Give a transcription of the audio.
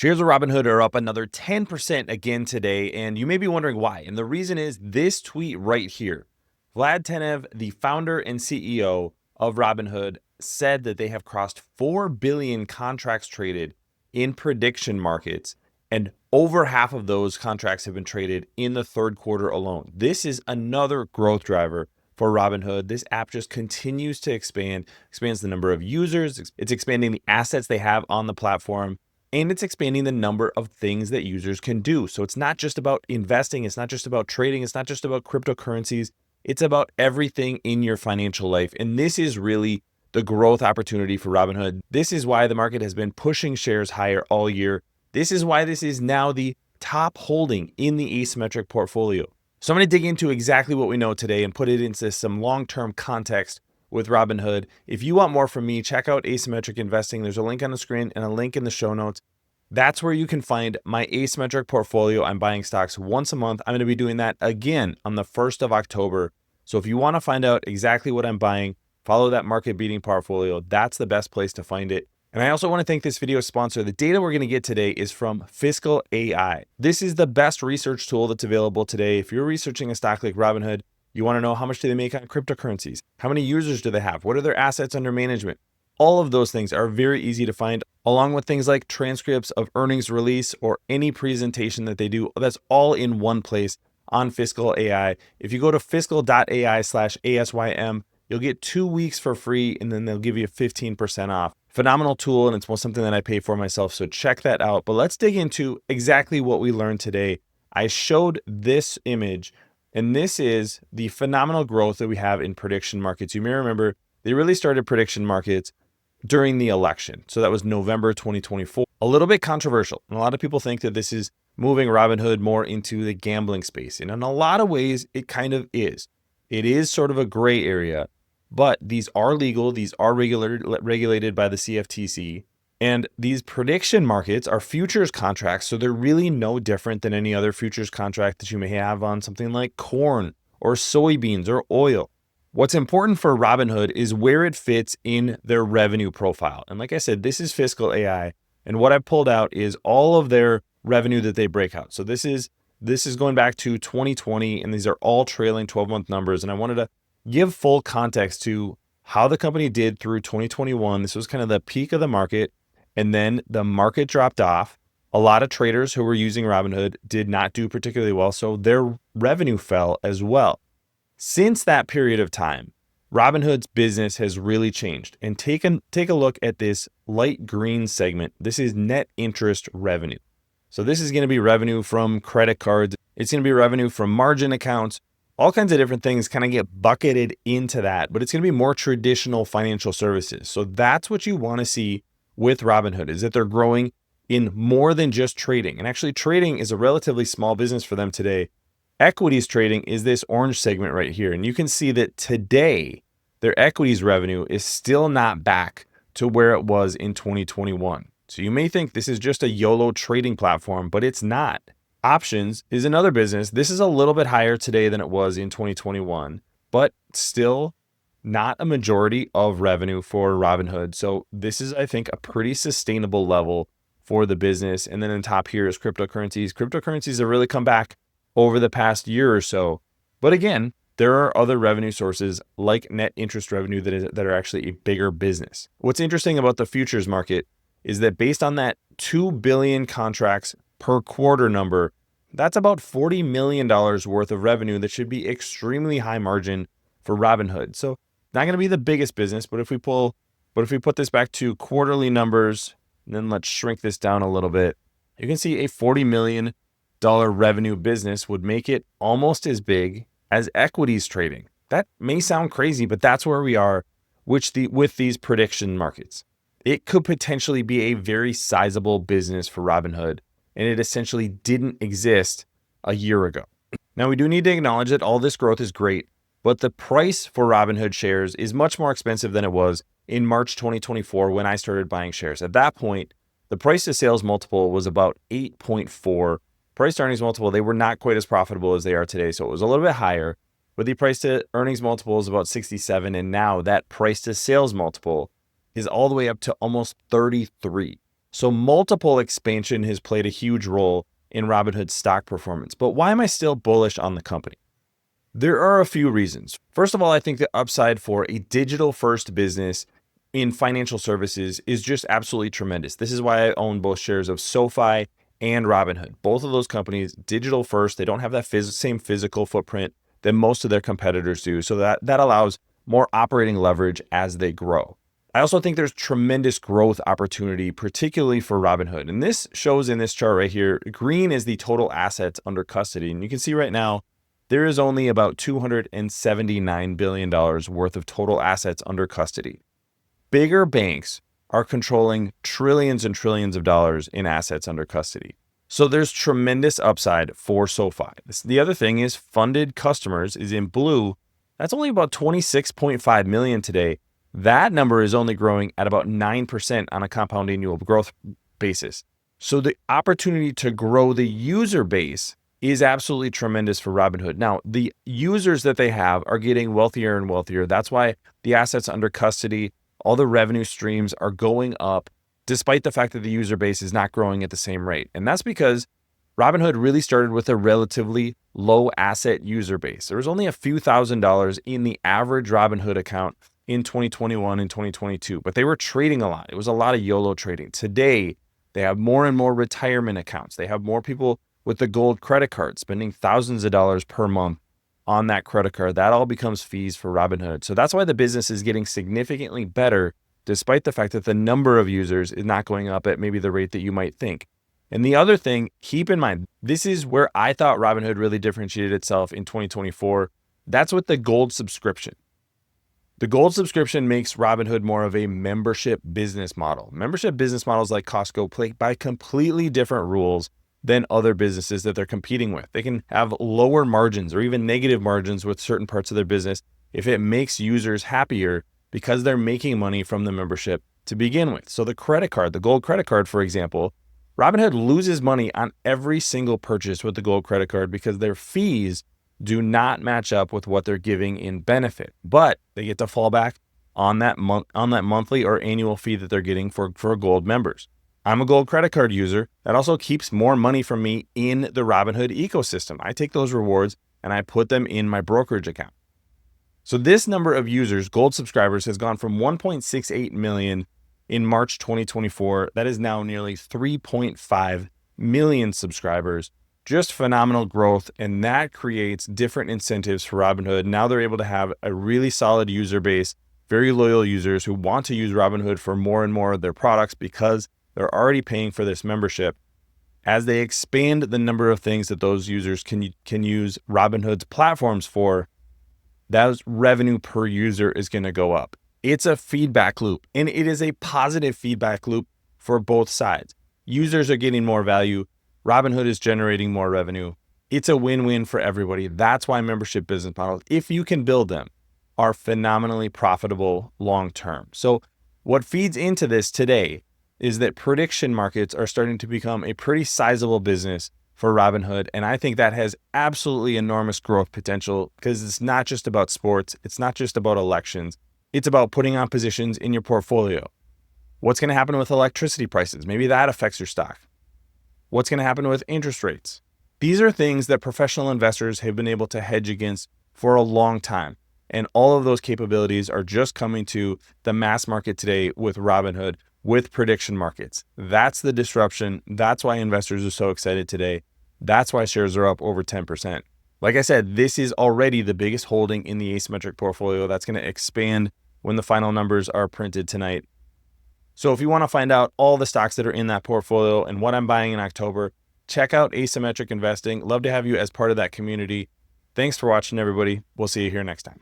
Shares of Robinhood are up another 10% again today, and you may be wondering why. And the reason is this tweet right here. Vlad Tenev, the founder and CEO of Robinhood, said that they have crossed 4 billion contracts traded in prediction markets, and over half of those contracts have been traded in the third quarter alone. This is another growth driver for Robinhood. This app just continues to expands the number of users, it's expanding the assets they have on the platform, and it's expanding the number of things that users can do. So it's not just about investing, it's not just about trading, it's not just about cryptocurrencies, it's about everything in your financial life. And this is really the growth opportunity for Robinhood. This is why the market has been pushing shares higher all year. This is why this is now the top holding in the asymmetric portfolio. So I'm going to dig into exactly what we know today and put it into some long-term context with Robinhood. If you want more from me, check out Asymmetric Investing. There's a link on the screen and a link in the show notes. That's where you can find my asymmetric portfolio. I'm buying stocks once a month. I'm going to be doing that again on the 1st of October. So if you want to find out exactly what I'm buying, follow that market beating portfolio. That's the best place to find it. And I also want to thank this video sponsor. The data we're going to get today is from Fiscal AI. This is the best research tool that's available today. If you're researching a stock like Robinhood, you want to know how much do they make on cryptocurrencies? How many users do they have? What are their assets under management? All of those things are very easy to find, along with things like transcripts of earnings release or any presentation that they do. That's all in one place on Fiscal AI. If you go to fiscal.ai/ASYM, you'll get 2 weeks for free, and then they'll give you 15% off. Phenomenal tool, and it's something that I pay for myself, so check that out. But let's dig into exactly what we learned today. I showed this image, and this is the phenomenal growth that we have in prediction markets. You may remember they really started prediction markets during the election. So that was November 2024. A little bit controversial. And a lot of people think that this is moving Robinhood more into the gambling space. And in a lot of ways, it kind of is. It is sort of a gray area, but these are legal. These are regulated by the CFTC. And these prediction markets are futures contracts. So they're really no different than any other futures contract that you may have on something like corn or soybeans or oil. What's important for Robinhood is where it fits in their revenue profile. And like I said, this is Fiscal AI. And what I pulled out is all of their revenue that they break out. So this is going back to 2020, and these are all trailing 12-month numbers. And I wanted to give full context to how the company did through 2021. This was kind of the peak of the market. And then the market dropped off. A lot of traders who were using Robinhood did not do particularly well. So their revenue fell as well. Since that period of time, Robinhood's business has really changed. And take a look at this light green segment. This is net interest revenue. So this is going to be revenue from credit cards. It's going to be revenue from margin accounts. All kinds of different things kind of get bucketed into that, but it's going to be more traditional financial services. So that's what you want to see with Robinhood, is that they're growing in more than just trading. And actually trading is a relatively small business for them today. Equities trading is this orange segment right here. And you can see that today, their equities revenue is still not back to where it was in 2021. So you may think this is just a YOLO trading platform, but it's not. Options is another business. This is a little bit higher today than it was in 2021, but still not a majority of revenue for Robinhood. So this is, I think, a pretty sustainable level for the business. And then on top here is cryptocurrencies. Cryptocurrencies have really come back over the past year or so. But again, there are other revenue sources like net interest revenue that are actually a bigger business. What's interesting about the futures market is that based on that 2 billion contracts per quarter number, that's about $40 million worth of revenue that should be extremely high margin for Robinhood. So not going to be the biggest business, but if we put this back to quarterly numbers, and then let's shrink this down a little bit, you can see a $40 million revenue business would make it almost as big as equities trading. That may sound crazy, but that's where we are with these prediction markets. It could potentially be a very sizable business for Robinhood, and it essentially didn't exist a year ago. Now, we do need to acknowledge that all this growth is great, but the price for Robinhood shares is much more expensive than it was in March 2024 when I started buying shares. At that point, the price to sales multiple was about 8.4. Price to earnings multiple, they were not quite as profitable as they are today, so it was a little bit higher, but the price to earnings multiple is about 67, and now that price to sales multiple is all the way up to almost 33. So multiple expansion has played a huge role in Robinhood's stock performance. But why am I still bullish on the company? There are a few reasons. First of all, I think the upside for a digital-first business in financial services is just absolutely tremendous. This is why I own both shares of SoFi and Robinhood. Both of those companies, digital first, they don't have that same physical footprint that most of their competitors do. So that allows more operating leverage as they grow. I also think there's tremendous growth opportunity, particularly for Robinhood. And this shows in this chart right here. Green is the total assets under custody. And you can see right now, there is only about $279 billion worth of total assets under custody. Bigger banks are controlling trillions and trillions of dollars in assets under custody. So there's tremendous upside for SoFi. The other thing is funded customers is in blue. That's only about 26.5 million today. That number is only growing at about 9% on a compound annual growth basis. So the opportunity to grow the user base is absolutely tremendous for Robinhood. Now, the users that they have are getting wealthier and wealthier. That's why the assets under custody, all the revenue streams are going up, despite the fact that the user base is not growing at the same rate. And that's because Robinhood really started with a relatively low asset user base. There was only a few $1,000s in the average Robinhood account in 2021 and 2022, but they were trading a lot. It was a lot of YOLO trading. Today, they have more and more retirement accounts. They have more people with the gold credit card spending thousands of dollars per month on that credit card. That all becomes fees for Robinhood. So that's why the business is getting significantly better, despite the fact that the number of users is not going up at maybe the rate that you might think. And the other thing, keep in mind, this is where I thought Robinhood really differentiated itself in 2024. That's with the gold subscription. The gold subscription makes Robinhood more of a membership business model. Membership business models like Costco play by completely different rules than other businesses that they're competing with. They can have lower margins or even negative margins with certain parts of their business if it makes users happier because they're making money from the membership to begin with. So the credit card, the gold credit card, for example, Robinhood loses money on every single purchase with the gold credit card because their fees do not match up with what they're giving in benefit, but they get to fall back on that monthly or annual fee that they're getting for gold members. I'm a gold credit card user. That also keeps more money from me in the Robinhood ecosystem. I take those rewards and I put them in my brokerage account. So this number of users, gold subscribers, has gone from 1.68 million in March 2024. That is now nearly 3.5 million subscribers. Just phenomenal growth. And that creates different incentives for Robinhood. Now they're able to have a really solid user base, very loyal users who want to use Robinhood for more and more of their products because they're already paying for this membership. As they expand the number of things that those users can use Robinhood's platforms for, that revenue per user is going to go up. It's a feedback loop, and it is a positive feedback loop for both sides. Users are getting more value. Robinhood is generating more revenue. It's a win-win for everybody. That's why membership business models, if you can build them, are phenomenally profitable long-term. So what feeds into this today is that prediction markets are starting to become a pretty sizable business for Robinhood. And I think that has absolutely enormous growth potential because it's not just about sports. It's not just about elections. It's about putting on positions in your portfolio. What's going to happen with electricity prices? Maybe that affects your stock. What's going to happen with interest rates? These are things that professional investors have been able to hedge against for a long time. And all of those capabilities are just coming to the mass market today with Robinhood, with prediction markets. That's the disruption. That's why investors are so excited today. That's why shares are up over 10%. Like I said, this is already the biggest holding in the asymmetric portfolio. That's going to expand when the final numbers are printed tonight. So if you want to find out all the stocks that are in that portfolio and what I'm buying in October, check out Asymmetric Investing. Love to have you as part of that community. Thanks for watching, everybody. We'll see you here next time.